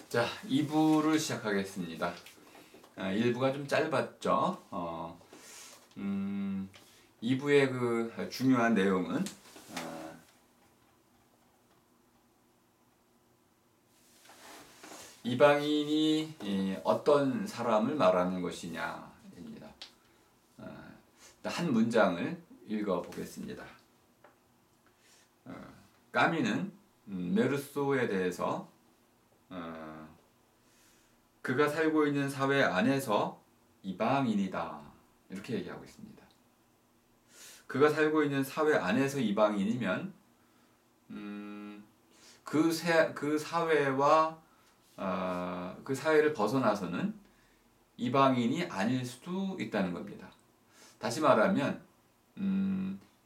자, 2부를 시작하겠습니다. 1부가 좀 짧았죠. 2부의 그 중요한 내용은 이방인이 어떤 사람을 말하는 것이냐입니다. 한 문장을 읽어보겠습니다. 까미는 메르소에 대해서 그가 살고 있는 사회 안에서 이방인이다 이렇게 얘기하고 있습니다. 그가 살고 있는 사회 안에서 이방인이면 그 사회와 그 사회를 벗어나서는 이방인이 아닐 수도 있다는 겁니다. 다시 말하면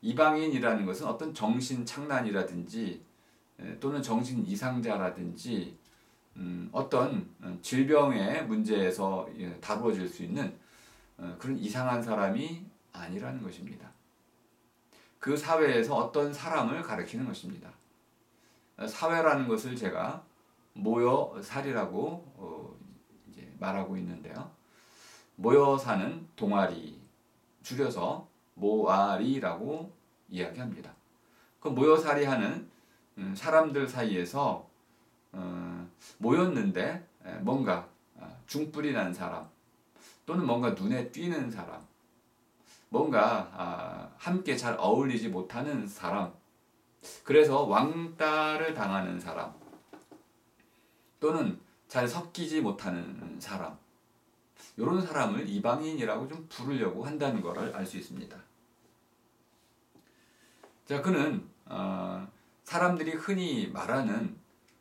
이방인이라는 것은 어떤 정신 착란이라든지 또는 정신 이상자라든지 어떤 질병의 문제에서 다루어질 수 있는 그런 이상한 사람이 아니라는 것입니다. 그 사회에서 어떤 사람을 가리키는 것입니다. 사회라는 것을 제가 모여 살이라고 이제 말하고 있는데요. 모여 사는 동아리, 줄여서 모아리라고 이야기합니다. 그 모여 살이 하는 사람들 사이에서 모였는데 뭔가 중뿔이 난 사람 또는 뭔가 눈에 띄는 사람 뭔가 함께 잘 어울리지 못하는 사람 그래서 왕따를 당하는 사람 또는 잘 섞이지 못하는 사람 이런 사람을 이방인이라고 좀 부르려고 한다는 것을 알 수 있습니다. 자, 그는 사람들이 흔히 말하는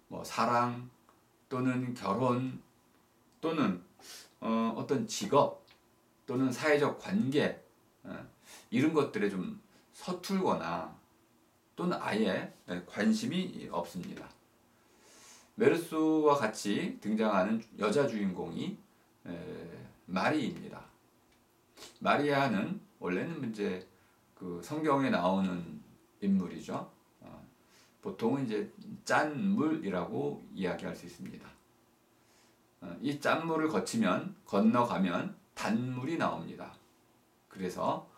뭐 사랑 또는 결혼 또는 어떤 직업 또는 사회적 관계 이런 것들에 좀 서툴거나 또는 아예 관심이 없습니다. 메르소와 같이 등장하는 여자 주인공이 마리입니다. 마리아는 원래는 이제 그 성경에 나오는 인물이죠. 보통은 이제 짠물이라고 이야기할 수 있습니다. 이 짠물을 건너가면 단물이 나옵니다. 그래서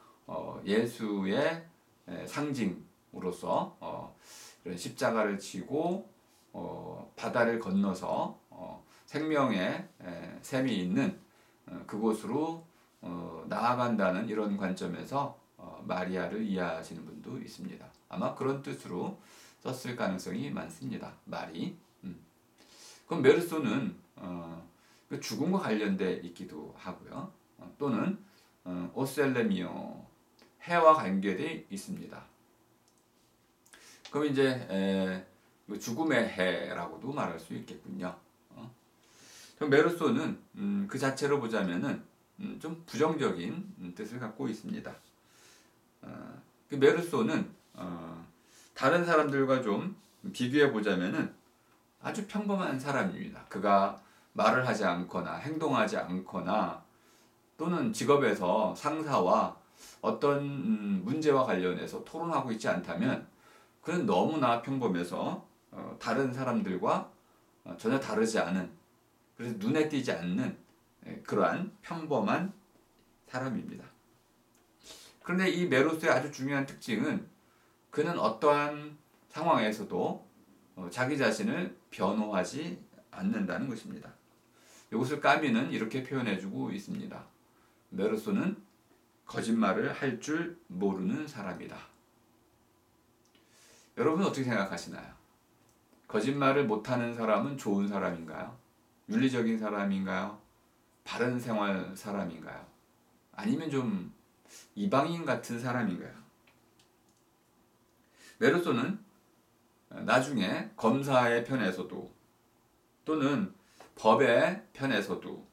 예수의 상징으로서 그런 십자가를 지고 바다를 건너서 생명의 샘이 있는 그곳으로 나아간다는 이런 관점에서 마리아를 이해하시는 분도 있습니다. 아마 그런 뜻으로 썼을 가능성이 많습니다. 말이. 그럼 메르소는 그 죽음과 관련돼 있기도 하고요. 또는 오셀레미오 해와 관계돼 있습니다. 그럼 이제 죽음의 해라고도 말할 수 있겠군요. 그럼 메르소는 그 자체로 보자면은 좀 부정적인 뜻을 갖고 있습니다. 그 메르소는 다른 사람들과 좀 비교해 보자면은 아주 평범한 사람입니다. 그가 말을 하지 않거나 행동하지 않거나 또는 직업에서 상사와 어떤 문제와 관련해서 토론하고 있지 않다면 그는 너무나 평범해서 다른 사람들과 전혀 다르지 않은 그래서 눈에 띄지 않는 그러한 평범한 사람입니다. 그런데 이 메르소의 아주 중요한 특징은 그는 어떠한 상황에서도 자기 자신을 변호하지 않는다는 것입니다. 이것을 까미는 이렇게 표현해주고 있습니다. 메르소는 거짓말을 할 줄 모르는 사람이다. 여러분 어떻게 생각하시나요? 거짓말을 못하는 사람은 좋은 사람인가요? 윤리적인 사람인가요? 바른 생활 사람인가요? 아니면 좀 이방인 같은 사람인가요? 메르소는 나중에 검사의 편에서도 또는 법의 편에서도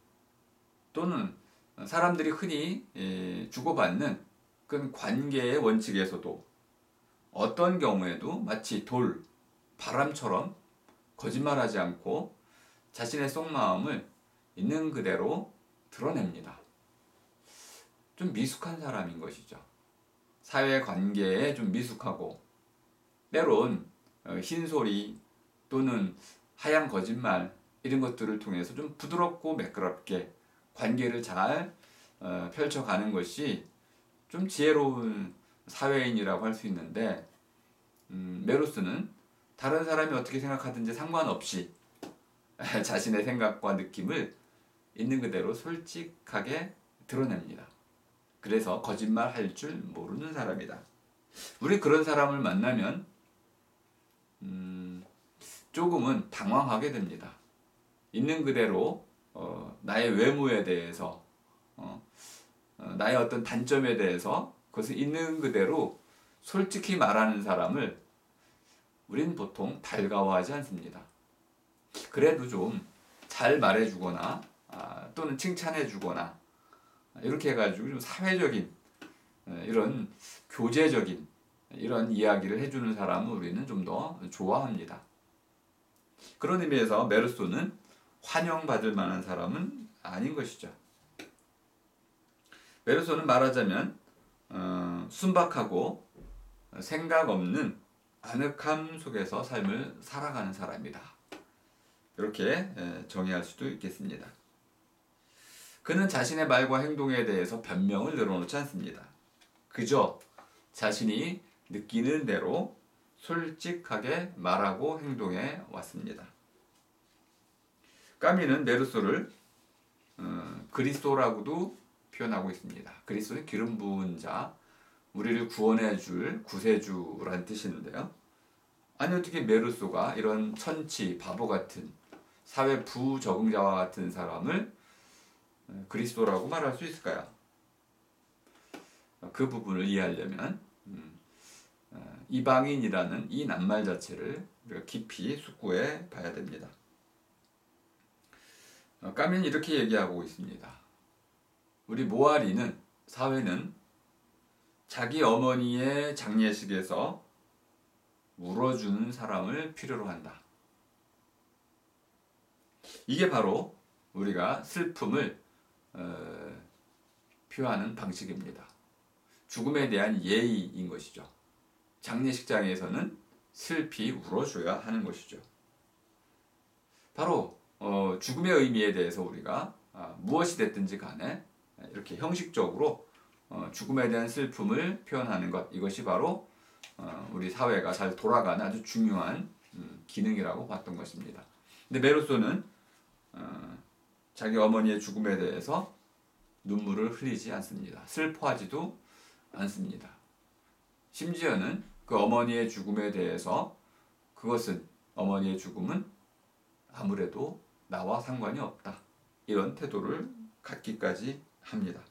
또는 사람들이 흔히 주고받는 그 관계의 원칙에서도 어떤 경우에도 마치 돌, 바람처럼 거짓말하지 않고 자신의 속마음을 있는 그대로 드러냅니다. 좀 미숙한 사람인 것이죠. 사회관계에 좀 미숙하고 때론 흰소리 또는 하얀 거짓말 이런 것들을 통해서 좀 부드럽고 매끄럽게 관계를 잘 펼쳐가는 것이 좀 지혜로운 사회인이라고 할 수 있는데, 메로스는 다른 사람이 어떻게 생각하든지 상관없이 자신의 생각과 느낌을 있는 그대로 솔직하게 드러냅니다. 그래서 거짓말 할 줄 모르는 사람이다. 우리 그런 사람을 만나면 조금은 당황하게 됩니다. 있는 그대로 나의 외모에 대해서 나의 어떤 단점에 대해서 그것을 있는 그대로 솔직히 말하는 사람을 우린 보통 달가워하지 않습니다. 그래도 좀 잘 말해주거나 또는 칭찬해주거나 이렇게 해가지고 좀 사회적인 이런 교제적인 이런 이야기를 해주는 사람을 우리는 좀 더 좋아합니다. 그런 의미에서 메르소는 환영받을 만한 사람은 아닌 것이죠. 메르소는 말하자면 순박하고 생각 없는 아늑함 속에서 삶을 살아가는 사람이다. 이렇게 정의할 수도 있겠습니다. 그는 자신의 말과 행동에 대해서 변명을 늘어놓지 않습니다. 그저 자신이 느끼는 대로 솔직하게 말하고 행동해 왔습니다. 까미는 메르소를 그리스도라고도 표현하고 있습니다. 그리스도는 기름 부은 자, 우리를 구원해 줄 구세주라는 뜻인데요. 아니 어떻게 메르소가 이런 천치, 바보 같은 사회 부적응자와 같은 사람을 그리스도라고 말할 수 있을까요? 그 부분을 이해하려면 이방인이라는 이 낱말 자체를 우리가 깊이 숙고해 봐야 됩니다. 까미는 이렇게 얘기하고 있습니다. 우리 모아리는 사회는 자기 어머니의 장례식에서 울어주는 사람을 필요로 한다. 이게 바로 우리가 슬픔을 표하는 방식입니다. 죽음에 대한 예의인 것이죠. 장례식장에서는 슬피 울어줘야 하는 것이죠. 바로 죽음의 의미에 대해서 우리가 무엇이 됐든지 간에 이렇게 형식적으로 죽음에 대한 슬픔을 표현하는 것, 이것이 바로 우리 사회가 잘 돌아가는 아주 중요한 기능이라고 봤던 것입니다. 근데 메르소는 자기 어머니의 죽음에 대해서 눈물을 흘리지 않습니다. 슬퍼하지도 않습니다. 심지어는 그 어머니의 죽음에 대해서 그것은 어머니의 죽음은 아무래도 나와 상관이 없다. 이런 태도를 갖기까지 합니다.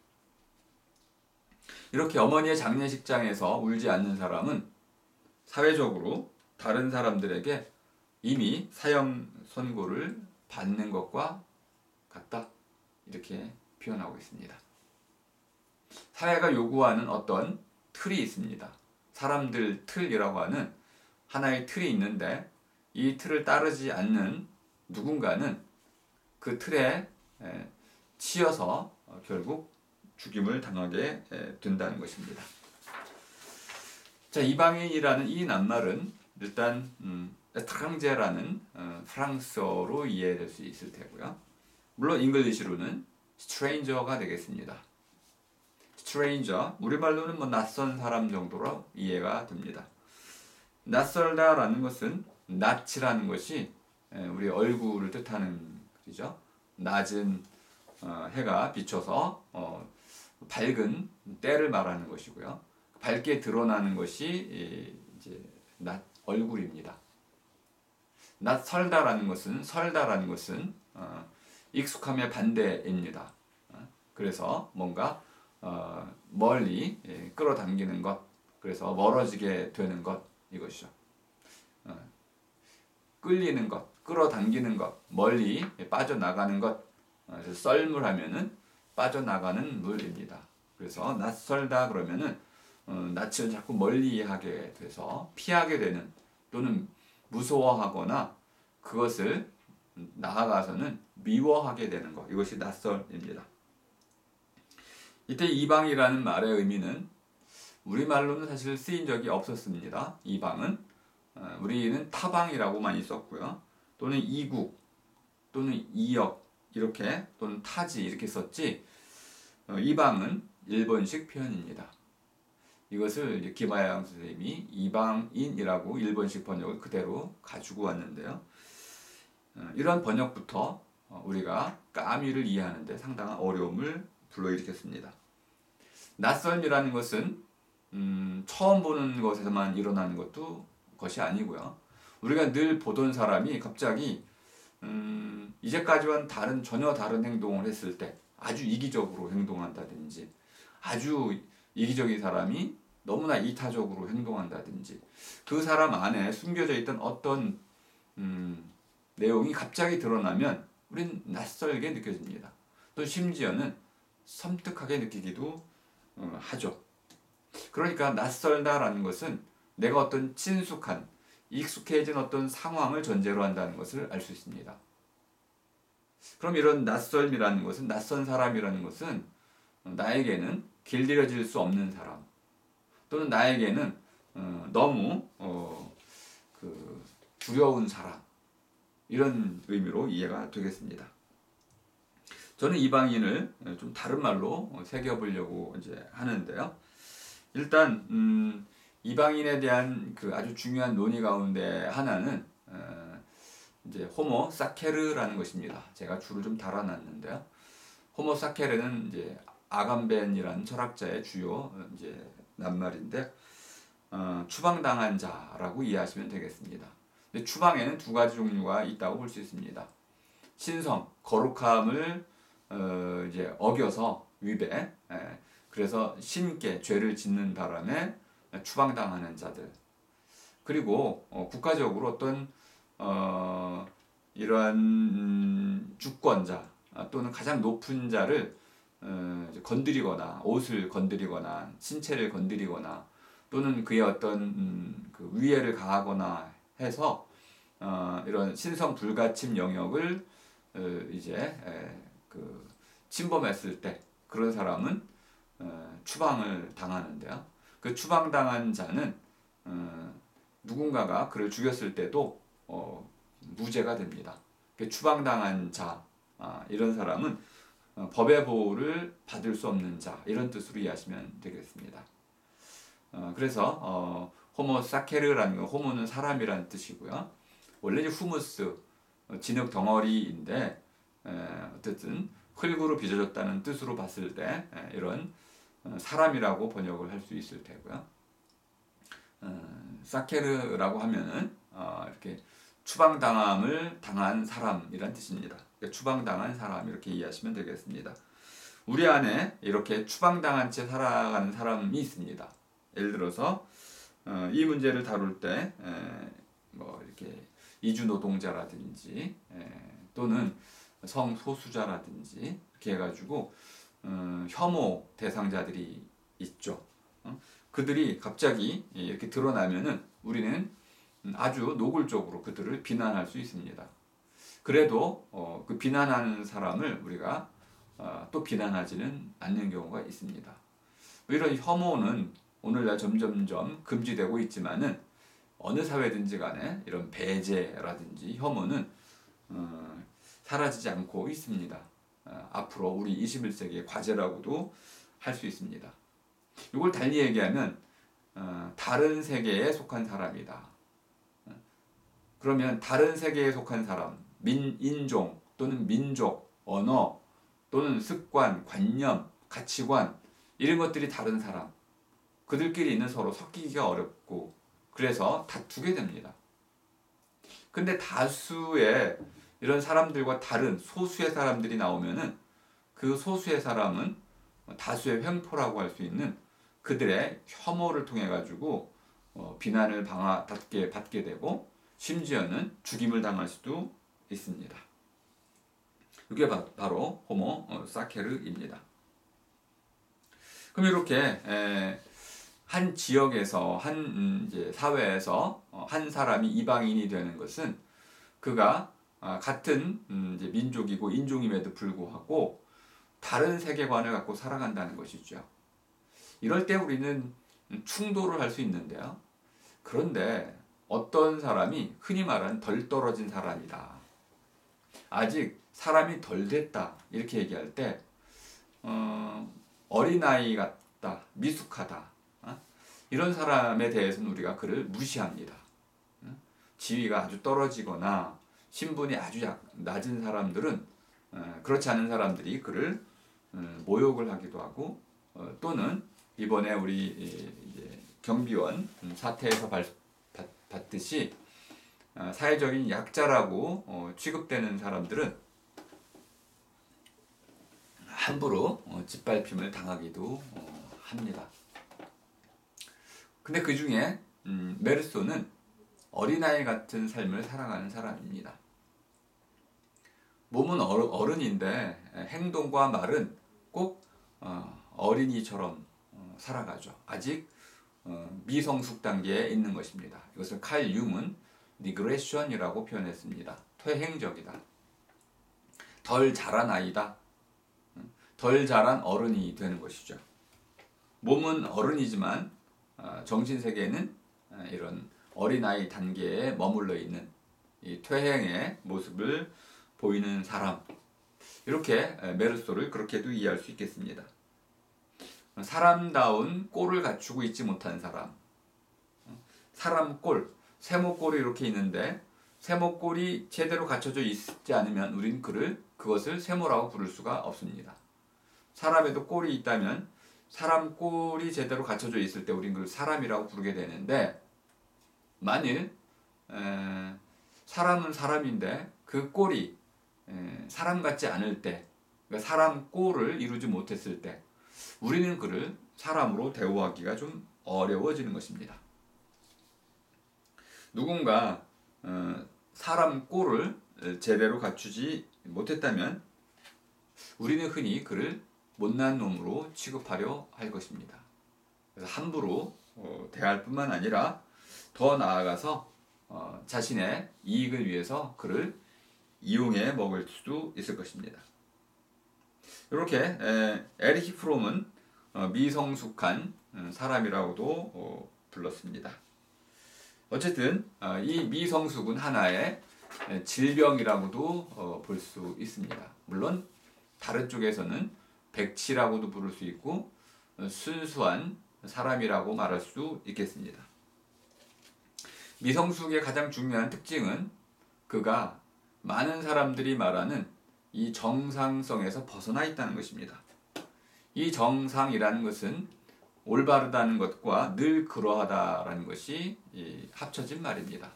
이렇게 어머니의 장례식장에서 울지 않는 사람은 사회적으로 다른 사람들에게 이미 사형 선고를 받는 것과 같다. 이렇게 표현하고 있습니다. 사회가 요구하는 어떤 틀이 있습니다. 사람들 틀이라고 하는 하나의 틀이 있는데 이 틀을 따르지 않는 누군가는 그 틀에 치여서 결국 죽임을 당하게 된다는 것입니다. 자, 이방인이라는 이 낱말은 일단 에트랑제라는 프랑스어로 이해될 수 있을 테고요. 물론 잉글리시로는 stranger가 되겠습니다. stranger, 우리말로는 뭐 낯선 사람 정도로 이해가 됩니다. 낯설다라는 것은 낯이라는 것이 우리 얼굴을 뜻하는 글이죠. 낮은 해가 비쳐서 밝은 때를 말하는 것이고요. 밝게 드러나는 것이 이제 낯 얼굴입니다. 낯설다라는 것은 익숙함의 반대입니다. 그래서 뭔가 멀리 끌어당기는 것, 그래서 멀어지게 되는 것, 이것이죠. 끌리는 것, 끌어당기는 것, 멀리 빠져나가는 것, 썰물 하면은 빠져나가는 물입니다. 그래서 낯설다 그러면은 낯을 자꾸 멀리하게 돼서 피하게 되는, 또는 무서워하거나 그것을 나아가서는 미워하게 되는 것, 이것이 낯설입니다. 이때 이방이라는 말의 의미는 우리말로는 사실 쓰인 적이 없었습니다. 이방은 우리는 타방이라고 많이 썼고요. 또는 이국, 또는 이역 이렇게 또는 타지 이렇게 썼지 이방은 일본식 표현입니다. 이것을 이제 김하영 선생님이 이방인이라고 일본식 번역을 그대로 가지고 왔는데요. 이런 번역부터 우리가 까미를 이해하는 데 상당한 어려움을 불러일으켰습니다. 낯설미라는 것은 처음 보는 것에서만 일어나는 것이 아니고요. 우리가 늘 보던 사람이 갑자기 이제까지와는 전혀 다른 행동을 했을 때 아주 이기적으로 행동한다든지 아주 이기적인 사람이 너무나 이타적으로 행동한다든지 그 사람 안에 숨겨져 있던 어떤 내용이 갑자기 드러나면 우린 낯설게 느껴집니다. 또 심지어는 섬뜩하게 느끼기도 하죠. 그러니까 낯설다라는 것은 내가 어떤 친숙한 익숙해진 어떤 상황을 전제로 한다는 것을 알 수 있습니다. 그럼 이런 낯설이라는 것은 낯선 사람이라는 것은 나에게는 길들여질 수 없는 사람 또는 나에게는 너무 두려운 사람 이런 의미로 이해가 되겠습니다. 저는 이방인을 좀 다른 말로 새겨보려고 이제 하는데요. 일단 이방인에 대한 그 아주 중요한 논의 가운데 하나는 이제 호모 사케르라는 것입니다. 제가 줄을 좀 달아놨는데요. 호모 사케르는 이제 아감벤이라는 철학자의 주요 이제 낱말인데 추방당한 자라고 이해하시면 되겠습니다. 근데 추방에는 두 가지 종류가 있다고 볼 수 있습니다. 신성, 거룩함을 이제 어겨서 위배, 그래서 신께 죄를 짓는 바람에 추방당하는 자들. 그리고 국가적으로 어떤 이러한 주권자 또는 가장 높은 자를 건드리거나 옷을 건드리거나 신체를 건드리거나 또는 그의 어떤 그 위해를 가하거나 해서 이런 신성 불가침 영역을 이제 그 침범했을 때 그런 사람은 추방을 당하는데요. 그 추방당한 자는 누군가가 그를 죽였을 때도 무죄가 됩니다. 그 추방당한 자 이런 사람은 법의 보호를 받을 수 없는 자 이런 뜻으로 이해하시면 되겠습니다. 그래서 호모 사케르라는 건 호모는 사람이라는 뜻이고요. 원래 후무스 진흙 덩어리인데 어쨌든 흙으로 빚어졌다는 뜻으로 봤을 때 이런 사람이라고 번역을 할 수 있을 테고요. 사케르라고 하면은 이렇게 추방당함을 당한 사람이란 뜻입니다. 그러니까 추방당한 사람 이렇게 이해하시면 되겠습니다. 우리 안에 이렇게 추방당한 채 살아가는 사람이 있습니다. 예를 들어서 이 문제를 다룰 때 뭐 이렇게 이주 노동자라든지 또는 성소수자라든지 이렇게 해가지고 혐오 대상자들이 있죠. 그들이 갑자기 이렇게 드러나면은 우리는 아주 노골적으로 그들을 비난할 수 있습니다. 그래도 그 비난하는 사람을 우리가 또 비난하지는 않는 경우가 있습니다. 이런 혐오는 오늘날 점점점 금지되고 있지만은 어느 사회든지 간에 이런 배제라든지 혐오는 사라지지 않고 있습니다. 앞으로 우리 21세기의 과제라고도 할 수 있습니다. 이걸 달리 얘기하면 다른 세계에 속한 사람이다. 그러면 다른 세계에 속한 사람, 인종 또는 민족, 언어 또는 습관, 관념, 가치관 이런 것들이 다른 사람 그들끼리는 서로 섞이기가 어렵고 그래서 다투게 됩니다. 근데 다수의 이런 사람들과 다른 소수의 사람들이 나오면은 그 소수의 사람은 다수의 횡포라고 할 수 있는 그들의 혐오를 통해 가지고 비난을 받게 되고 심지어는 죽임을 당할 수도 있습니다. 이게 바로 호모 사케르입니다. 그럼 이렇게 한 지역에서 한 이제 사회에서 한 사람이 이방인이 되는 것은 그가 같은 이제 민족이고 인종임에도 불구하고 다른 세계관을 갖고 살아간다는 것이죠. 이럴 때 우리는 충돌을 할 수 있는데요. 그런데 어떤 사람이 흔히 말하는 덜 떨어진 사람이다. 아직 사람이 덜 됐다 이렇게 얘기할 때 어린아이 같다, 미숙하다, 이런 사람에 대해서는 우리가 그를 무시합니다. 지위가 아주 떨어지거나 신분이 아주 낮은 사람들은 그렇지 않은 사람들이 그를 모욕을 하기도 하고, 또는 이번에 우리 이제 경비원 사태에서 봤듯이 사회적인 약자라고 취급되는 사람들은 함부로 짓밟힘을 당하기도 합니다. 근데 그 중에 메르소는 어린아이 같은 삶을 살아가는 사람입니다. 몸은 어른인데 행동과 말은 꼭 어린이처럼 살아가죠. 아직 미성숙 단계에 있는 것입니다. 이것을 칼 융은 리그레션이라고 표현했습니다. 퇴행적이다. 덜 자란 아이다. 덜 자란 어른이 되는 것이죠. 몸은 어른이지만 정신세계는 이런 어린아이 단계에 머물러 있는 이 퇴행의 모습을 보이는 사람, 이렇게 메르소를 그렇게도 이해할 수 있겠습니다. 사람다운 꼴을 갖추고 있지 못한 사람, 사람 꼴, 세모꼴이 이렇게 있는데 세모꼴이 제대로 갖춰져 있지 않으면 우린 그것을 세모라고 부를 수가 없습니다. 사람에도 꼴이 있다면 사람 꼴이 제대로 갖춰져 있을 때 우린 그걸 사람이라고 부르게 되는데, 만일 사람은 사람인데 그 꼴이 사람 같지 않을 때, 그러니까 사람 꼴을 이루지 못했을 때 우리는 그를 사람으로 대우하기가 좀 어려워지는 것입니다. 누군가 사람 꼴을 제대로 갖추지 못했다면 우리는 흔히 그를 못난 놈으로 취급하려 할 것입니다. 그래서 함부로 대할 뿐만 아니라 더 나아가서 자신의 이익을 위해서 그를 이용해 먹을 수도 있을 것입니다. 이렇게 에리히 프롬은 미성숙한 사람이라고도 불렀습니다. 어쨌든 이 미성숙은 하나의 질병이라고도 볼 수 있습니다. 물론 다른 쪽에서는 백치라고도 부를 수 있고 순수한 사람이라고 말할 수 있겠습니다. 미성숙의 가장 중요한 특징은 그가 많은 사람들이 말하는 이 정상성에서 벗어나 있다는 것입니다. 이 정상이라는 것은 올바르다는 것과 늘 그러하다라는 것이 합쳐진 말입니다.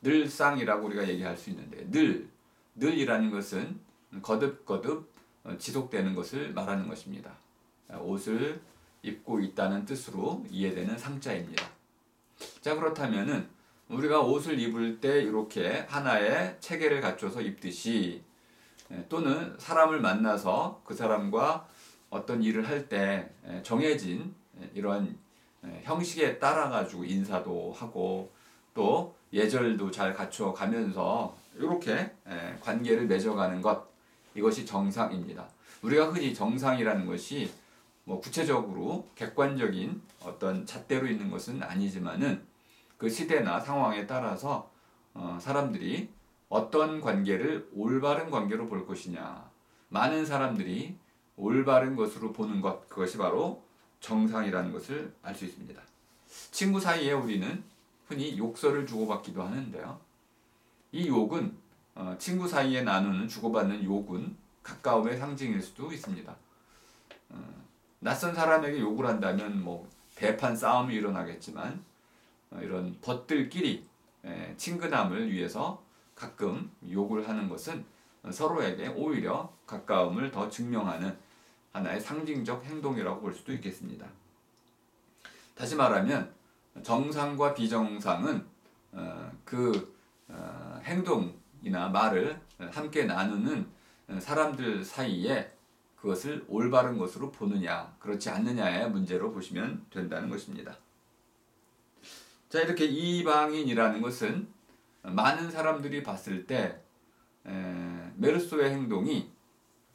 늘상이라고 우리가 얘기할 수 있는데, 늘이라는 것은 거듭거듭 지속되는 것을 말하는 것입니다. 옷을 입고 있다는 뜻으로 이해되는 상자입니다. 자, 그렇다면은 우리가 옷을 입을 때 이렇게 하나의 체계를 갖춰서 입듯이, 또는 사람을 만나서 그 사람과 어떤 일을 할 때 정해진 이러한 형식에 따라 가지고 인사도 하고 또 예절도 잘 갖춰 가면서 이렇게 관계를 맺어가는 것, 이것이 정상입니다. 우리가 흔히 정상이라는 것이 뭐 구체적으로 객관적인 어떤 잣대로 있는 것은 아니지만은 그 시대나 상황에 따라서 사람들이 어떤 관계를 올바른 관계로 볼 것이냐, 많은 사람들이 올바른 것으로 보는 것, 그것이 바로 정상이라는 것을 알 수 있습니다. 친구 사이에 우리는 흔히 욕설을 주고받기도 하는데요. 이 욕은 친구 사이에 나누는 주고받는 욕은 가까움의 상징일 수도 있습니다. 낯선 사람에게 욕을 한다면 뭐 대판 싸움이 일어나겠지만 이런 벗들끼리 친근함을 위해서 가끔 욕을 하는 것은 서로에게 오히려 가까움을 더 증명하는 하나의 상징적 행동이라고 볼 수도 있겠습니다. 다시 말하면 정상과 비정상은 행동이나 말을 함께 나누는 사람들 사이에 그것을 올바른 것으로 보느냐 그렇지 않느냐의 문제로 보시면 된다는 것입니다. 자, 이렇게 이방인이라는 것은 많은 사람들이 봤을 때 메르소의 행동이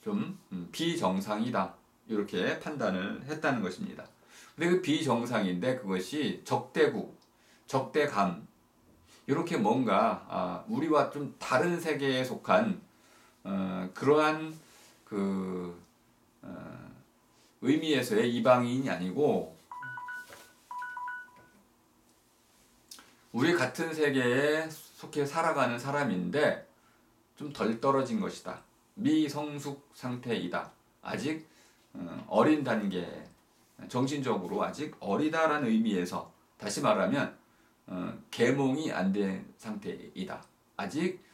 좀 비정상이다 이렇게 판단을 했다는 것입니다. 근데 그 비정상인데 그것이 적대국, 적대감, 이렇게 뭔가 우리와 좀 다른 세계에 속한 그러한 그 의미에서의 이방인이 아니고 우리 같은 세계에 속해 살아가는 사람인데 좀 덜 떨어진 것이다. 미성숙 상태이다. 아직 어린 단계, 정신적으로 아직 어리다라는 의미에서 다시 말하면 계몽이 안 된 상태이다. 아직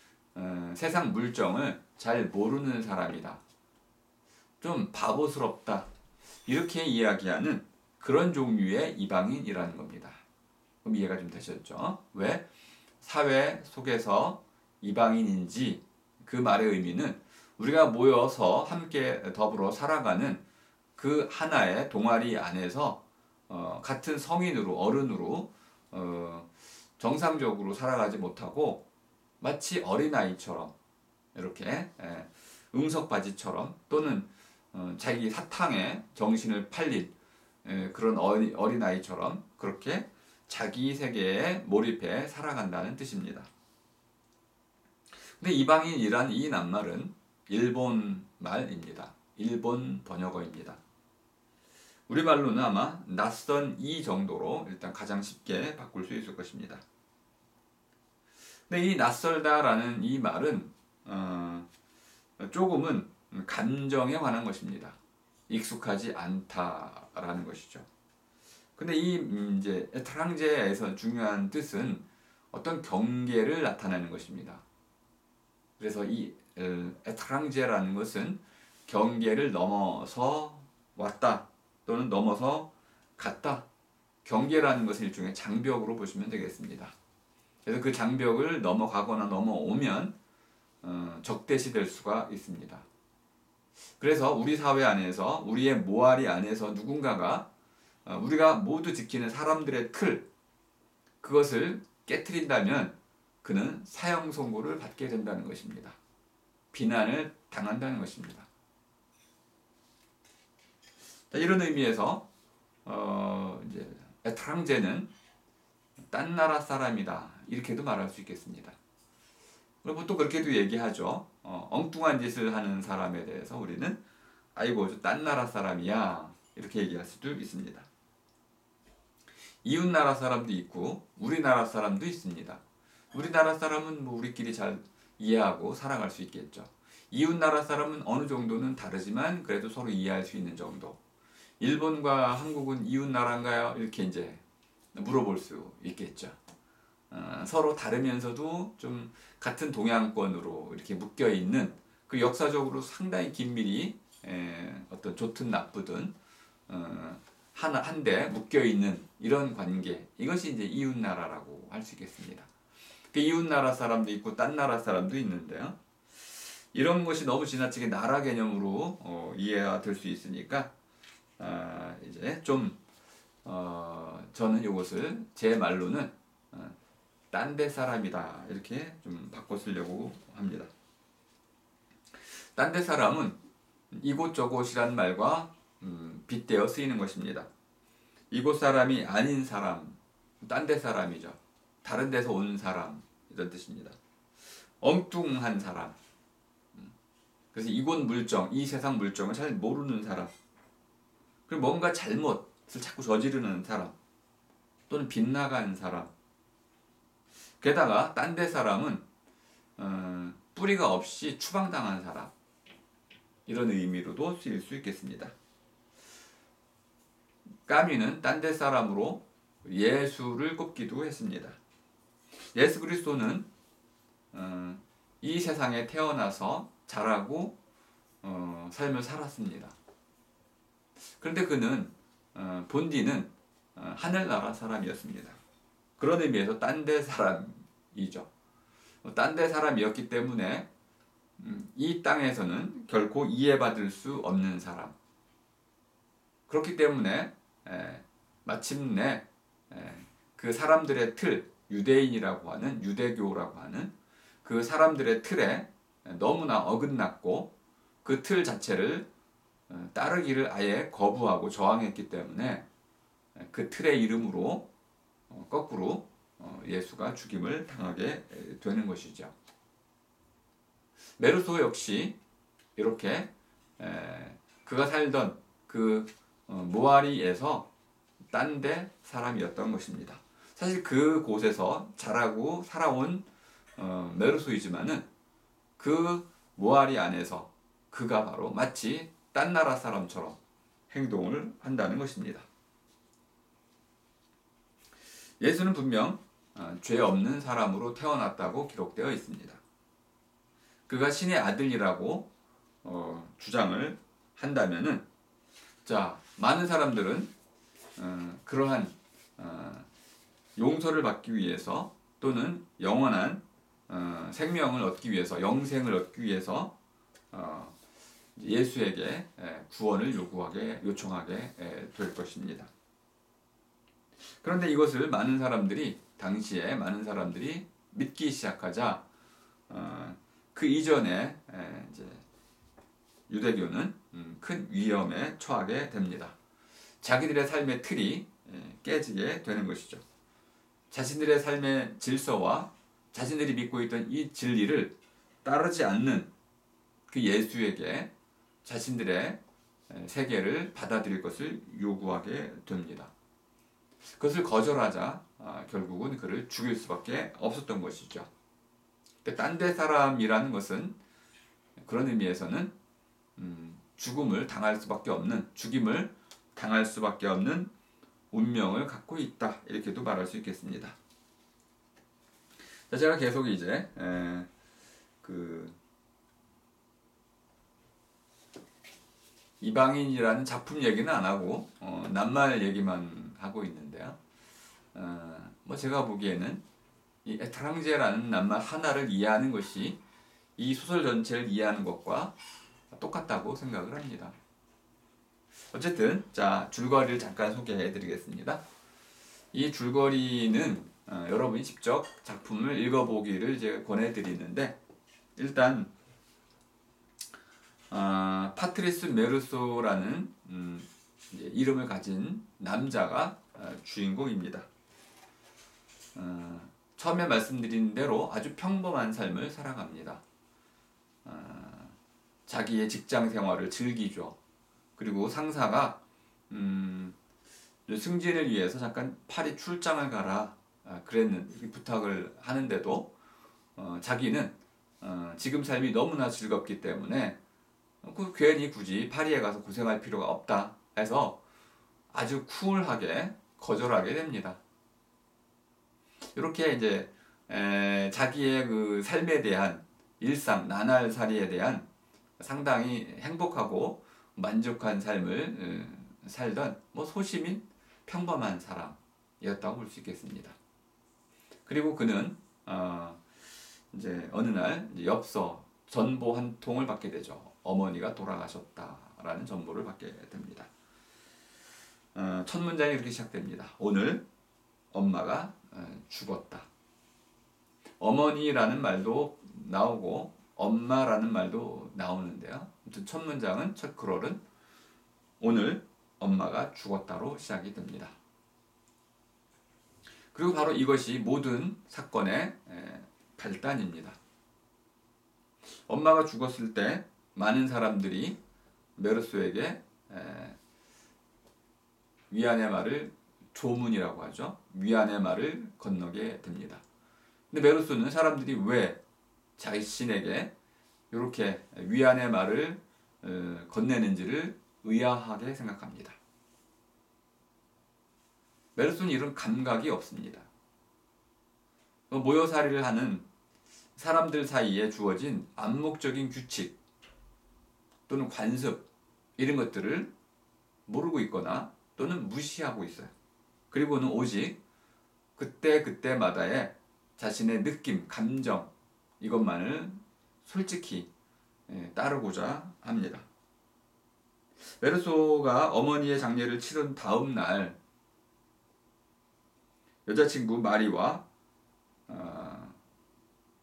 세상 물정을 잘 모르는 사람이다. 좀 바보스럽다. 이렇게 이야기하는 그런 종류의 이방인이라는 겁니다. 그럼 이해가 좀 되셨죠? 왜 사회 속에서 이방인인지 그 말의 의미는 우리가 모여서 함께 더불어 살아가는 그 하나의 동아리 안에서 같은 성인으로 어른으로 정상적으로 살아가지 못하고 마치 어린아이처럼 이렇게 응석바지처럼 또는 자기 사탕에 정신을 팔린 그런 어린아이처럼 그렇게 자기 세계에 몰입해 살아간다는 뜻입니다. 근데 이방인이란 이 낱말은 일본 말입니다. 일본 번역어입니다. 우리말로는 아마 낯선 이 정도로 일단 가장 쉽게 바꿀 수 있을 것입니다. 근데 이 낯설다라는 이 말은 조금은 감정에 관한 것입니다. 익숙하지 않다라는 것이죠. 근데 이 이제 에트랑제에서 중요한 뜻은 어떤 경계를 나타내는 것입니다. 그래서 이 에트랑제라는 것은 경계를 넘어서 왔다 또는 넘어서 갔다. 경계라는 것을 일종의 장벽으로 보시면 되겠습니다. 그래서 그 장벽을 넘어가거나 넘어오면 적대시될 수가 있습니다. 그래서 우리 사회 안에서 우리의 모아리 안에서 누군가가 우리가 모두 지키는 사람들의 틀 그것을 깨트린다면 그는 사형 선고를 받게 된다는 것입니다. 비난을 당한다는 것입니다. 자, 이런 의미에서 이제 에트랑제는 딴 나라 사람이다 이렇게도 말할 수 있겠습니다. 보통 그렇게도 얘기하죠. 엉뚱한 짓을 하는 사람에 대해서 우리는 아이고 저 딴 나라 사람이야 이렇게 얘기할 수도 있습니다. 이웃 나라 사람도 있고 우리나라 사람도 있습니다. 우리나라 사람은 뭐 우리끼리 잘 이해하고 살아갈 수 있겠죠. 이웃 나라 사람은 어느 정도는 다르지만 그래도 서로 이해할 수 있는 정도. 일본과 한국은 이웃 나라인가요? 이렇게 이제 물어볼 수 있겠죠. 서로 다르면서도 좀 같은 동양권으로 이렇게 묶여 있는 그 역사적으로 상당히 긴밀히 어떤 좋든 나쁘든 한데 묶여 있는 이런 관계 이것이 이제 이웃 나라라고 할 수 있겠습니다. 그 이웃 나라 사람도 있고 딴 나라 사람도 있는데요. 이런 것이 너무 지나치게 나라 개념으로 이해가 될 수 있으니까 이제 좀 저는 이것을 제 말로는 딴 데 사람이다 이렇게 좀 바꿔 쓰려고 합니다. 딴 데 사람은 이곳저곳이란 말과 빗대어 쓰이는 것입니다. 이곳 사람이 아닌 사람, 딴 데 사람이죠. 다른 데서 온 사람 이런 뜻입니다. 엉뚱한 사람. 그래서 이곳 물정, 이 세상 물정을 잘 모르는 사람. 그리고 뭔가 잘못을 자꾸 저지르는 사람. 또는 빗나간 사람. 게다가 딴 데 사람은 뿌리가 없이 추방당한 사람. 이런 의미로도 쓰일 수 있겠습니다. 까미는 딴 데 사람으로 예수를 꼽기도 했습니다. 예수 그리스도는 이 세상에 태어나서 자라고 삶을 살았습니다. 그런데 그는 본디는 하늘나라 사람이었습니다. 그런 의미에서 딴 데 사람이죠. 딴 데 사람이었기 때문에 이 땅에서는 결코 이해받을 수 없는 사람. 그렇기 때문에 마침내 그 사람들의 틀, 유대인이라고 하는 유대교라고 하는 그 사람들의 틀에 너무나 어긋났고 그 틀 자체를 따르기를 아예 거부하고 저항했기 때문에 그 틀의 이름으로 거꾸로 예수가 죽임을 당하게 되는 것이죠. 메르소 역시 이렇게 그가 살던 그 모아리에서 딴 데 사람이었던 것입니다. 사실 그 곳에서 자라고 살아온 메르소이지만은 그 모아리 안에서 그가 바로 마치 딴 나라 사람처럼 행동을 한다는 것입니다. 예수는 분명 죄 없는 사람으로 태어났다고 기록되어 있습니다. 그가 신의 아들이라고 주장을 한다면은, 자, 많은 사람들은 그러한 용서를 받기 위해서 또는 영원한 생명을 얻기 위해서, 영생을 얻기 위해서 예수에게 구원을 요청하게 될 것입니다. 그런데 이것을 당시에 많은 사람들이 믿기 시작하자 그 이전에 이제 유대교는 큰 위험에 처하게 됩니다. 자기들의 삶의 틀이 깨지게 되는 것이죠. 자신들의 삶의 질서와 자신들이 믿고 있던 이 진리를 따르지 않는 그 예수에게 자신들의 세계를 받아들일 것을 요구하게 됩니다. 그것을 거절하자 결국은 그를 죽일 수밖에 없었던 것이죠. 딴 데 사람이라는 것은 그런 의미에서는 죽임을 당할 수밖에 없는 운명을 갖고 있다, 이렇게도 말할 수 있겠습니다. 자, 제가 계속 이제 그 이방인이라는 작품 얘기는 안 하고 낱말 얘기만 하고 있는데요. 뭐 제가 보기에는 이 에트랑제라는 낱말 하나를 이해하는 것이 이 소설 전체를 이해하는 것과 똑같다고 생각을 합니다. 어쨌든 자, 줄거리를 잠깐 소개해 드리겠습니다. 이 줄거리는 여러분이 직접 작품을 읽어보기를 제가 권해드리는데, 일단 파트리스 메르소라는 이름을 가진 남자가 주인공입니다. 처음에 말씀드린 대로 아주 평범한 삶을 살아갑니다. 자기의 직장 생활을 즐기죠. 그리고 상사가 승진을 위해서 잠깐 파리 출장을 가라 부탁을 하는데도 자기는 지금 삶이 너무나 즐겁기 때문에 괜히 굳이 파리에 가서 고생할 필요가 없다 해서 아주 쿨하게 거절하게 됩니다. 이렇게 이제 자기의 그 삶에 대한 일상 나날살이에 대한 상당히 행복하고 만족한 삶을 살던 소시민 평범한 사람이었다고 볼 수 있겠습니다. 그리고 그는 이제 어느 날 엽서 전보 한 통을 받게 되죠. 어머니가 돌아가셨다라는 전보를 받게 됩니다. 첫 문장이 이렇게 시작됩니다. 오늘 엄마가 죽었다. 어머니라는 말도 나오고 엄마라는 말도 나오는데요. 아무튼 첫 문장은, 첫 크롤은 오늘 엄마가 죽었다로 시작이 됩니다. 그리고 바로 이것이 모든 사건의 발단입니다. 엄마가 죽었을 때 많은 사람들이 메르소에게 위안의 말을, 조문이라고 하죠. 위안의 말을 건너게 됩니다. 근데 메르소는 사람들이 왜 자신에게 이렇게 위안의 말을 건네는지를 의아하게 생각합니다. 메르소는 이런 감각이 없습니다. 모여살이를 하는 사람들 사이에 주어진 암묵적인 규칙 또는 관습, 이런 것들을 모르고 있거나 또는 무시하고 있어요. 그리고는 오직 그때마다의 자신의 느낌, 감정, 이것만을 솔직히 따르고자 합니다. 메르소가 어머니의 장례를 치른 다음 날 여자친구 마리와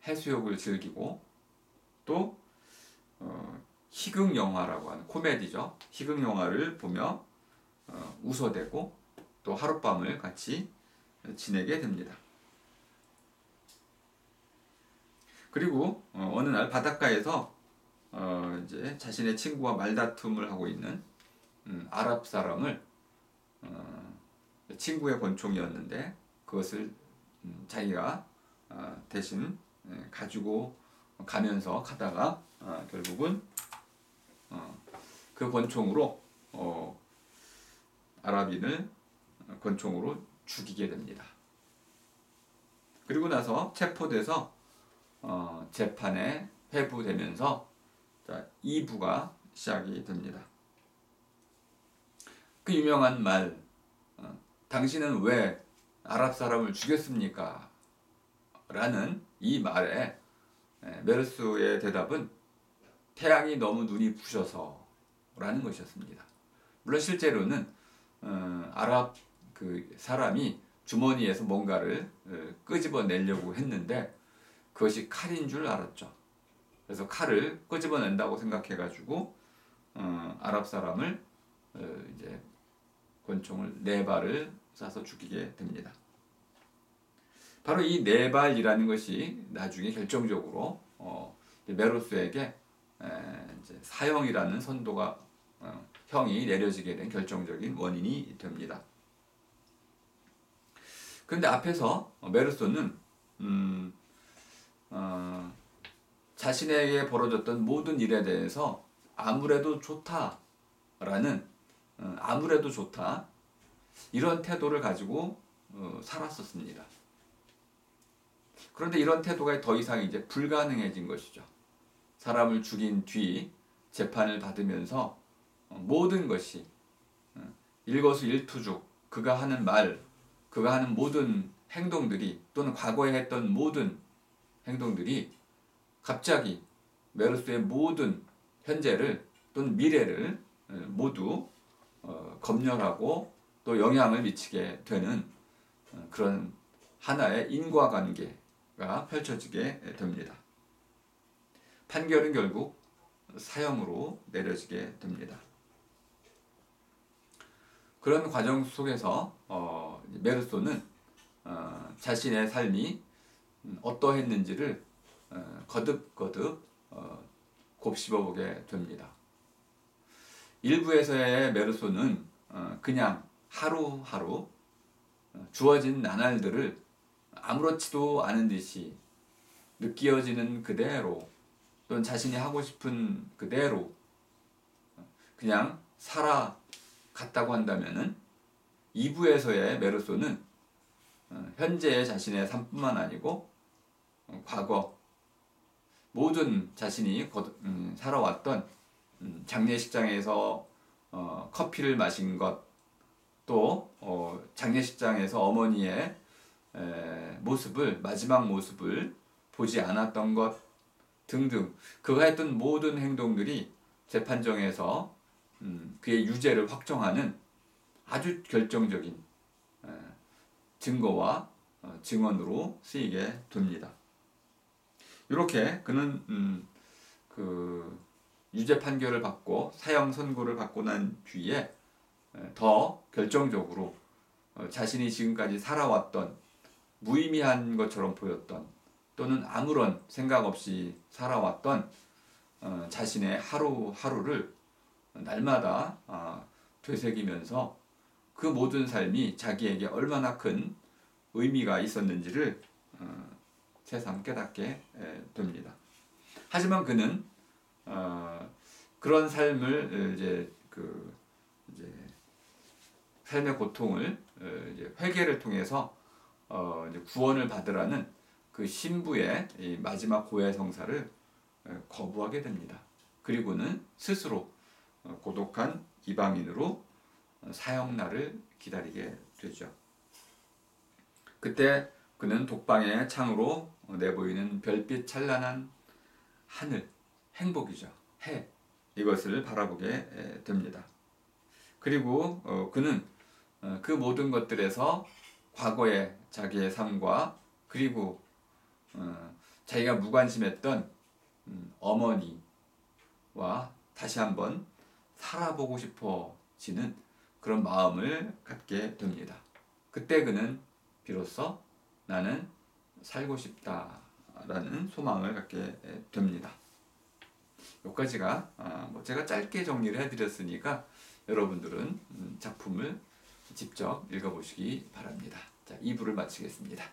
해수욕을 즐기고 또 희극 영화라고 하는 코미디죠. 희극 영화를 보며 웃어대고 또 하룻밤을 같이 지내게 됩니다. 그리고 어느 날 바닷가에서 이제 자신의 친구와 말다툼을 하고 있는 아랍 사람을 친구의 권총이었는데 그것을 자기가 대신 가지고 가면서 가다가 결국은 그 권총으로 아랍인을 권총으로 죽이게 됩니다. 그리고 나서 체포돼서 재판에 회부되면서 2부가 시작이 됩니다. 그 유명한 말, 당신은 왜 아랍 사람을 죽였습니까? 라는 이 말에 메르스의 대답은 태양이 너무 눈이 부셔서 라는 것이었습니다. 물론 실제로는 아랍 그 사람이 주머니에서 뭔가를 끄집어내려고 했는데 그것이 칼인 줄 알았죠. 그래서 칼을 끄집어낸다고 생각해가지고 아랍 사람을 이제 권총을 4발을 쏴서 죽이게 됩니다. 바로 이 4발이라는 것이 나중에 결정적으로 메로스에게 이제 사형이라는 선도가 형이 내려지게 된 결정적인 원인이 됩니다. 그런데 앞에서 메르소는 자신에게 벌어졌던 모든 일에 대해서 아무래도 좋다라는 아무래도 좋다 이런 태도를 가지고 살았었습니다. 그런데 이런 태도가 더 이상 이제 불가능해진 것이죠. 사람을 죽인 뒤 재판을 받으면서 모든 것이 일거수일투족 그가 하는 말, 그가 하는 모든 행동들이 또는 과거에 했던 모든 행동들이 갑자기 메르스의 모든 현재를 또는 미래를 모두 검열하고 또 영향을 미치게 되는 그런 하나의 인과관계가 펼쳐지게 됩니다. 판결은 결국 사형으로 내려지게 됩니다. 그런 과정 속에서 메르소는 자신의 삶이 어떠했는지를 거듭거듭 곱씹어보게 됩니다. 일부에서의 메르소는 그냥 하루하루 주어진 나날들을 아무렇지도 않은 듯이 느껴지는 그대로 또는 자신이 하고 싶은 그대로 그냥 살아갔다고 한다면은 2부에서의 메르소는 현재의 자신의 삶뿐만 아니고 과거 모든 자신이 살아왔던 장례식장에서 커피를 마신 것, 또 장례식장에서 어머니의 모습을 마지막 모습을 보지 않았던 것 등등 그가 했던 모든 행동들이 재판정에서 그의 유죄를 확정하는 아주 결정적인 증거와 증언으로 쓰이게 됩니다. 이렇게 그는 그 유죄 판결을 받고 사형 선고를 받고 난 뒤에 더 결정적으로 자신이 지금까지 살아왔던 무의미한 것처럼 보였던 또는 아무런 생각 없이 살아왔던 자신의 하루하루를 날마다 되새기면서 그 모든 삶이 자기에게 얼마나 큰 의미가 있었는지를 새삼 깨닫게 됩니다. 하지만 그는 그런 삶을 이제 삶의 고통을 이제 회개를 통해서 이제 구원을 받으라는 그 신부의 이 마지막 고해성사를 거부하게 됩니다. 그리고는 스스로 고독한 이방인으로 사형날을 기다리게 되죠. 그때 그는 독방의 창으로 내보이는 별빛 찬란한 하늘, 행복이죠. 해, 이것을 바라보게 됩니다. 그리고 그는 그 모든 것들에서 과거의 자기의 삶과 그리고 자기가 무관심했던 어머니와 다시 한번 살아보고 싶어지는 그런 마음을 갖게 됩니다. 그때 그는 비로소 나는 살고 싶다 라는 소망을 갖게 됩니다. 여기까지가 뭐 제가 짧게 정리를 해드렸으니까 여러분들은 작품을 직접 읽어보시기 바랍니다. 자, 2부를 마치겠습니다.